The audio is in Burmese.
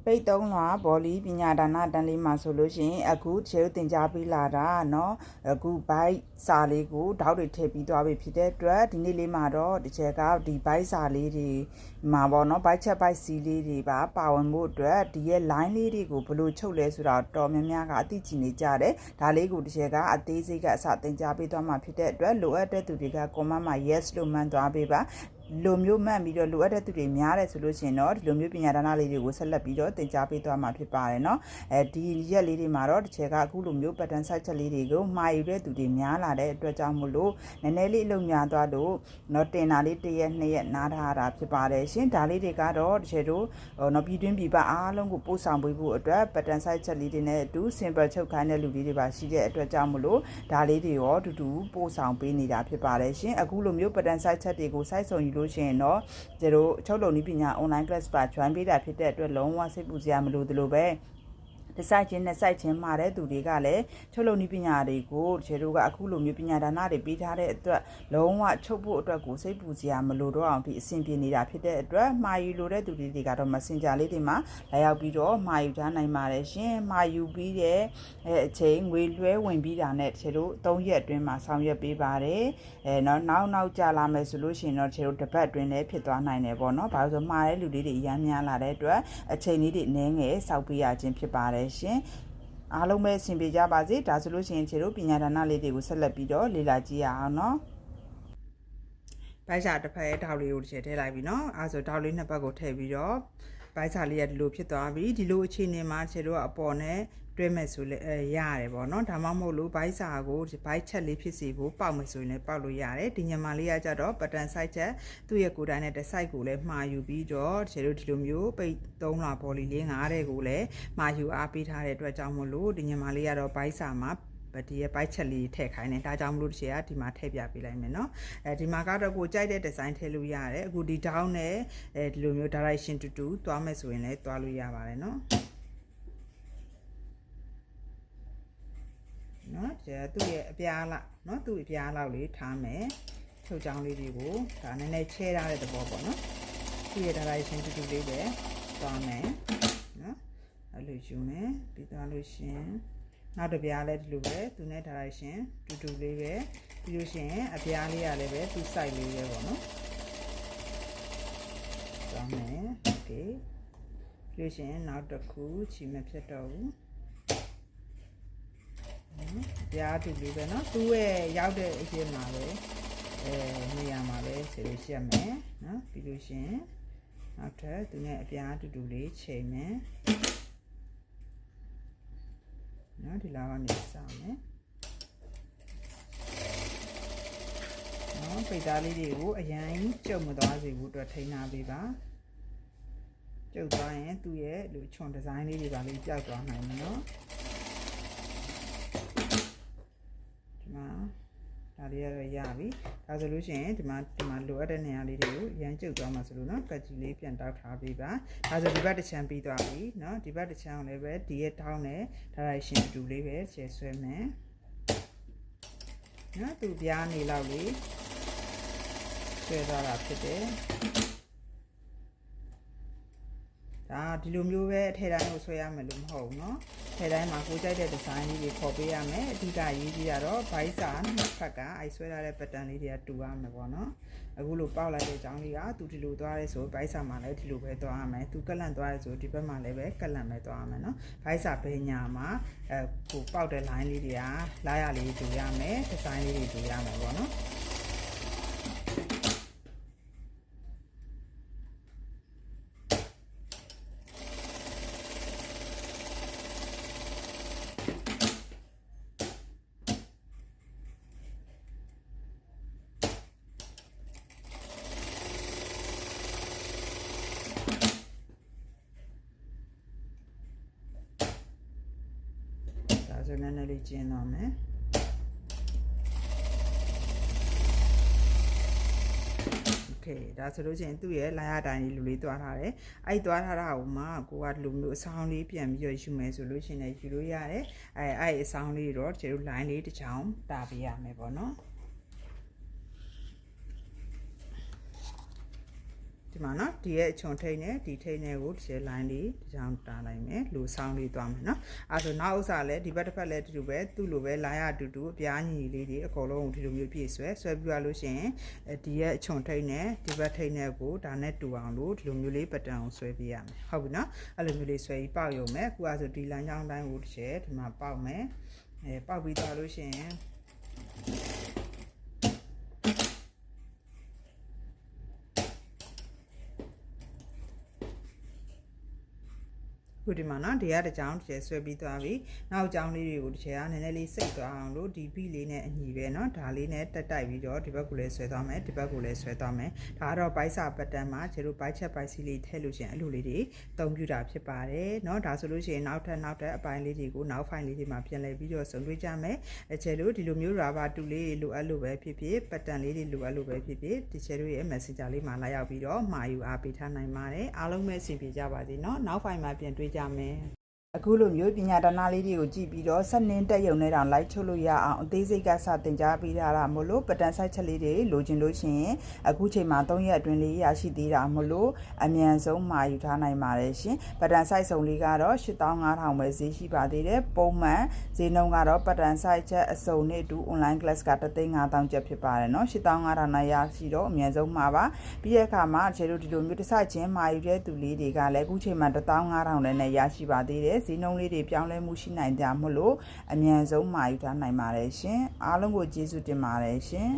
ပိတ်သုံးလွှာဘောလီပညာဒါနတန်းလေးမှာဆိုလို့ရှိရင်အခုချေတင် ကြားပေးလာတာเนาะအခုဘိုက်စာလေးကိုဓာတ်တွေထည့်ပြီးသွားပြီဖြစ်တဲ့အတွက်ဒီနေ့လေးမှာတော့ဒီချက်ကဒီဘိုက်စာလေးတွေမှာပေါ့เนาะဘိုက်ချက်ဘိုက်စီလေးတွေပါဝင်ဖို့အတွက်ဒီရဲ့ line လေးတွေကိုဘယ်လိုချုပ်လဲဆိုတာတော်များများကအသိချင်နေကြတယ်ဒါလေးကိုဒီချက်ကအသေးစိတ်ကအစတင်ကြားပေးသွားမှာဖြစ်တဲ့အတွက်လိုအပ်တဲ့သူတွေက comment မှာ yes လို့မှန်သွားပေးပါလိုမျိုးမှတ်ပြီးတော့လိုအပ်တဲ့သူတွေများတယ်ဆိုလို့ရှိရင်တော့ဒီလိုမျိုးပညာဒါနလေးတွေကိုဆက်လက်ပြီးတော့သင်ကြားပေးသွားမှာဖြစ်ပါတယ်เนาะဒီရက်လေးတွေမှာတော့တစ်ချက်ကအခုလိုမျိုး pattern site ချက်လေးတွေကိုမှာယူတဲ့သူတွေများလာတဲ့အတွက်ကြောင့်မို့လို့နည်းနည်းလေးအလုံများသွားလို့เนาะတင်တာလေး1ရက်2ရက်နားထားတာဖြစ်ပါတယ်ရှင်ဒါလေးတွေကတော့တစ်ချက်တို့เนาะပြည်တွင်းပြည်ပအားလုံးကိုပို့ဆောင်ပေးဖို့အတွက် pattern site ချက်လေးတွေနဲ့အတူ simple ချုပ်ခိုင်းတဲ့လူလေးတွေပါရှိတဲ့အတွက်ကြောင့်မို့လို့ဒါလေးတွေရောတူတူပို့ဆောင်ပေးနေတာဖြစ်ပါတယ်ရှင်အခုလိုမျိုး pattern site ချက်တွေကို site ဆောင်ယူလို့ရှိရင်တော့ကျတို့ချုပ်လုံနည်းပညာ online class ပါ join ပေးတာဖြစ်တဲ့အတွက်လုံးဝစိတ်ပူစရာမလိုသလိုပဲဒီ site ချင်းနဲ့ site ချင်းမှာတဲ့သူတွေကလည်းချုပ်လုံနည်းပညာတွေကိုကျတို့ကအခုလိုမျိုးပညာဒါနတွေပေးထားတဲ့အတွက်လုံးဝချုပ်ဖို့အတွက်ကိုစိတ်ပူစရာမလိုတော့အောင်ဒီအဆင်ပြေနေတာဖြစ်တဲ့အတွက်မှာယူလိုတဲ့သူတွေကတော့ Messenger လေးတွေမှာလာရောက်ပြီးတော့မှာယူထားနိုင်ပါတယ်ရှင်မှာယူပြီးတဲ့အချိန်ငွေလွှဲဝင်ပြီးတာနဲ့ကျတို့3ရက်အတွင်းမှာဆောင်ရွက်ပေးပါတယ်နောက်ကြာလာမယ်ဆိုလို့ရှိရင်တော့ကျတို့တစ်ပတ်အတွင်းလည်းဖြစ်သွားနိုင်တယ်ပေါ့နော်ဘာလို့ဆိုမှာတဲ့လူတွေအများများလာတဲ့အတွက်အချိန်လေးတွေနည်းငယ်စောက်ပေးရခြင်းဖြစ်ပါတယ်ရှင်အားလုံးပဲအဆင်ပြေကြပါစေဒါဆိုလို့ရှိရင်ကျတို့ပညာဒါနလေးတွေကိုဆက်လက်ပြီးတော့လေ့လာကြည့်ရအောင်နော်ဘိုက်စာတစ်ဖက်ရဲ့ထောက်လေးကိုတစ်ချက်ထည့်လိုက်ပြီနော်အဲဆိုထောက်လေးနှစ်ပတ်ကိုထည့်ပြီးတော့ဘိုက်စာလေးကဒီလိုဖြစ်သွားပြီဒီလိုအခြေအနေမှာကျတို့ကအပေါ်နဲ့တွဲမဲ့ဆိုလဲရတယ်ပေါ့နော်ဒါမှမဟုတ်လို့ဘိုက်စာကိုဘိုက်ချက်လေးဖြစ်စီဖို့ပေါက်မယ်ဆိုရင်လည်းပေါက်လို့ရတယ်ဒီညမလေးကကြတော့ pattern site ချက်သူ့ရဲ့ကိုယ်တိုင်နဲ့တစ် site ကိုလည်းမှာယူပြီးတော့ကျတို့ဒီလိုမျိုးပိတ်သုံးလွှာပေါ်လီလေး9တဲ့ကိုလည်းမှာယူအားပေးထားတဲ့အတွက်ကြောင့်မို့လို့ဒီညမလေးကတော့ဘိုက်စာမှာဒီရဲ့ဘိုက်ချက်လေးထည့်ခိုင်းတယ်ဒါကြောင့်မလို့တစ်ချက်ကဒီမှာထည့်ပြပေးလိုက်မယ်နော်ဒီမှာကတော့ကိုကြိုက်တဲ့ design ထည့်လို့ရတယ်အခုဒီ down နဲ့ဒီလိုမျိုး direction တူတူသွားမယ်ဆိုရင်လည်းသွားလို့ရပါတယ်နော်သူ့ရဲ့အပြားလောက်နော်သူ့အပြားလောက်လေးထားမယ်ချုပ်ချောင်းလေးတွေကိုဒါနည်းနည်းချဲထားတဲ့သဘောပေါ့နော်သူ့ရဲ့ direction တူတူလေးပဲသွားမယ်နော်အဲ့လိုယူမယ်ပြီးသွားလို့ရှင်နောက်တစ်ပြားလည်းဒီလိုပဲသူနဲ့ direction တူတူလေးပဲပြီးလို့ရှိရင်အပြားလေးရလည်းပဲသူ site လေးပဲပေါ့နော်သွားမယ် okay ပြီးလို့ရှိရင်နောက်တစ်ခုချီမဖြတ်တော့ဘူးပြားတူလေးပဲเนาะသူ့ရဲ့ရောက်တဲ့အချိန်မှာပဲနေရာမှာပဲဆယ်လို့ရှက်မယ်เนาะပြီးလို့ရှင်နောက်ထပ်သူနဲ့အပြားတူတူလေးချိန်မယ်เนาะဒီလောက်ကနေစမယ်เนาะပိတ်သားလေးတွေကိုအရင်ကျုပ်မသွားစေဘူးအတွက်ထိန်းထားပေးပါကျုပ်သွားရင်သူ့ရဲ့လူချွန်ဒီဇိုင်းလေးတွေပါလေးပျောက်သွားနိုင်မယ်เนาะဒါလေးရတော့ရပြီဒါဆိုလို့ရှိရင်ဒီမှာလိုအပ်တဲ့နေရာလေးတွေကိုရမ်းကျုပ်သွားမှာဆိုလို့เนาะကတ်ကြီးလေးပြန်တောက်ထားပေးပါဒါဆိုဒီဘက်တစ်ချမ်းပြီးသွားပြီเนาะဒီဘက်တစ်ချမ်းကိုလည်းပဲဒီရဲ့ထောင်းနဲ့ direction တူလေးပဲရှယ်ဆွဲမယ်เนาะသူပြားနေလောက်လေးဆွဲသွားတာဖြစ်တယ်ဒါဒီလိုမျိုးပဲအထည်တိုင်းကိုဆွဲရမယ်လို့မဟုတ်ဘူးเนาะထည်တိုင်းမှာကိုကြိုက်တဲ့ design လေးတွေပေါ်ပေးရမယ်အဓိကရေးကြည့်ရတော့ဘိုက်စာနှစ်ဖက်ကအဲဆွဲထားတဲ့ pattern လေးတွေကတူရမယ်ပေါ့เนาะအခုလိုပေါက်လိုက်တဲ့အကြောင်းလေးကသူဒီလိုသွားရဲဆိုဘိုက်စာမှာလည်းဒီလိုပဲသွားရမယ်သူကလန့်သွားရဲဆိုဒီဘက်မှာလည်းပဲကလန့်ပဲသွားရမယ်เนาะဘိုက်စာဘယ်ညာမှာကိုပေါက်တဲ့ line လေးတွေကလာရလေးတူရမယ် design လေးတွေတူရမယ်ပေါ့เนาะဆိုနည်းနည်းလေးကျင်းတော့မယ်โอเคဒါဆိုလို့ချင်းသူ့ရဲ့လာရတိုင်းလေးလူလေးတွားထားတယ်အဲ့တွားထားတာကိုမှကိုကလူမျိုးအဆောင်လေးပြန်ပြီးတော့ယူမယ်ဆိုလို့ချင်းလည်းယူလို့ရတယ်အဲ့အဆောင်လေးတော့ကျတို့ line လေးတစ်ချောင်းတာပေးရမယ်ပေါ့နော် ဒီမှာနော်ဒီရဲ့အချွန်ထိတ်နဲ့ဒီထိတ်နဲ့ကိုဒီ line လေးဒီကြောင်တားလိုက်မယ်လူဆောင်လေးသွားမယ်နော်အဲဆိုနောက်ဥစ္စာလဲဒီဘက်တစ်ဖက်လဲတူတူပဲသူ့လိုပဲ line အတူတူအပြားညီလေးတွေအကုန်လုံးဒီလိုမျိုးပြည့်ဆွဲပြီးရလို့ရှိရင်ဒီရဲ့အချွန်ထိတ်နဲ့ဒီဘက်ထိတ်နဲ့ကိုဒါနဲ့တူအောင်လို့ဒီလိုမျိုးလေးပတန်အောင်ဆွဲပြရမယ်ဟုတ်ပြီနော်အဲ့လိုမျိုးလေးဆွဲပြီးပေါက်ရုံပဲအခုဆိုဒီ line ကြောင်းတိုင်းကိုဒီမှာပေါက်မယ်ပေါက်ပြီးသွားလို့ရှိရင်ခုဒီမှာနော်ဒီကတစ်ကြောင်းတစ်ဆွဲပြီးသွားပြီနောက်ကြောင်းလေးတွေကိုတစ်ချက်ကနည်းနည်းလေးစိတ်သွားအောင်လို့ဒီဘီလေးနဲ့အညီပဲနော်ဒါလေးနဲ့တက်တိုက်ပြီးတော့ဒီဘက်ကိုလည်းဆွဲသွားမယ်ဒီဘက်ကိုလည်းဆွဲသွားမယ်ဒါကတော့ဘိုက်စာပတ်တန်မှာကျတို့ဘိုက်ချက်ဘိုက်စီလေးထည့်လို့ရှိရင်အဲ့လိုလေးတွေတုံးပြတာဖြစ်ပါတယ်နော်ဒါဆိုလို့ရှိရင်နောက်ထပ်အပိုင်းလေးတွေကိုနောက်ဖိုင်လေးတွေမှာပြန်လည်ပြီးတော့ဆုံတွေ့ကြမယ်ကျတို့ဒီလိုမျိုးရာဘာတူလေးလိုအပ်လို့ပဲဖြစ်ဖြစ်ပတ်တန်လေးတွေလိုအပ်လို့ပဲဖြစ်ဖြစ်ဒီကျတို့ရဲ့ messenger လေးမှာလာရောက်ပြီးတော့မှာယူအားပေးထားနိုင်ပါတယ်အားလုံးပဲအဆင်ပြေကြပါစေနော်နောက်ဖိုင်မှာပြန်တွေ့ကြမယ် အခုလိုမျိုးပညာဒါနလေးတွေကိုကြည့်ပြီးတော့စနင်းတက်ရုံနဲ့တောင်လိုက်ထုတ်လို့ရအောင်အသေးစိတ်ကစတင်ကြားပေးထားတာမို့လို့ပတန်ဆိုင်ချက်လေးတွေလိုချင်လို့ရှိရင်အခုချိန်မှာ3ရက်အတွင်းလေးရရှိသေးတာမို့လို့အမြန်ဆုံးမှာယူထားနိုင်ပါတယ်ရှင်ပတန်ဆိုင်စုံလေးကတော့8500ပဲဈေးရှိပါသေးတယ်ပုံမှန်ဈေးနှုန်းကတော့ပတန်ဆိုင်ချက်အစုံနဲ့အတူ online class က35000ကျပ်ဖြစ်ပါတယ်နော်8500နဲ့ရရှိတော့အမြန်ဆုံးမှာပါပြီးတဲ့အခါမှာကျတို့ဒီလိုမျိုးတစ်ဆိုင်ချင်းမှာယူတဲ့သူလေးတွေကလည်းအခုချိန်မှာ15000နဲ့ရရှိပါသေးတယ်ဈေးနှုန်းလေးတွေပြောင်းလဲမှုရှိနိုင်ကြမို့လို့အမြန်ဆုံးမှာယူထားနိုင်ပါတယ်ရှင်အားလုံးကိုကျေးဇူးတင်ပါတယ်ရှင်